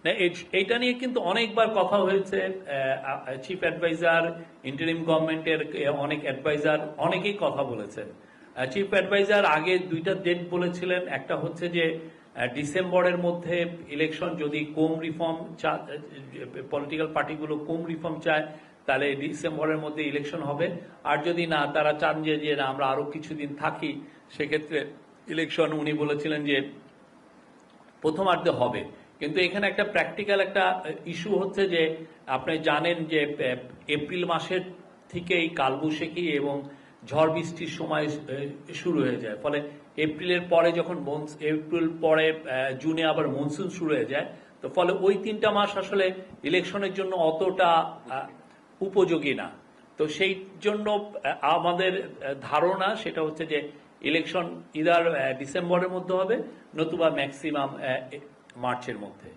না, এইটা নিয়ে কিন্তু অনেকবার কথা হয়েছে। চিফ অ্যাডভাইজার, ইন্টারিম গভর্নমেন্টের অনেক অ্যাডভাইজার অনেকেই কথা বলেছেন। চিফ অ্যাডভাইজার আগে দুইটা ডেট বলেছিলেন, একটা হচ্ছে যে ডিসেম্বরের মধ্যে ইলেকশন, যদি কম রিফর্ম পলিটিক্যাল পার্টিগুলো কম রিফর্ম চায় তাহলে ডিসেম্বরের মধ্যে ইলেকশন হবে, আর যদি না তারা চান যে না আমরা আরো কিছুদিন থাকি সেক্ষেত্রে ইলেকশন উনি বলেছিলেন যে প্রথমার্ধে হবে। কিন্তু এখানে একটা প্র্যাকটিক্যাল একটা ইস্যু হচ্ছে যে আপনি জানেন যে এপ্রিল মাসের থেকেই কালবৈশাখী এবং ঝড় বৃষ্টির সময় শুরু হয়ে যায়, ফলে এপ্রিলের পরে যখন এপ্রিল পরে জুনে আবার মনসুন শুরু হয়ে যায়, তো ফলে ওই 3টা মাস আসলে ইলেকশনের জন্য অতটা উপযোগী না। তো সেই জন্য আমাদের ধারণা সেটা হচ্ছে যে ইলেকশন ইদার ডিসেম্বরের মধ্যে হবে, নতুবা ম্যাক্সিমাম মার্চের মধ্যে।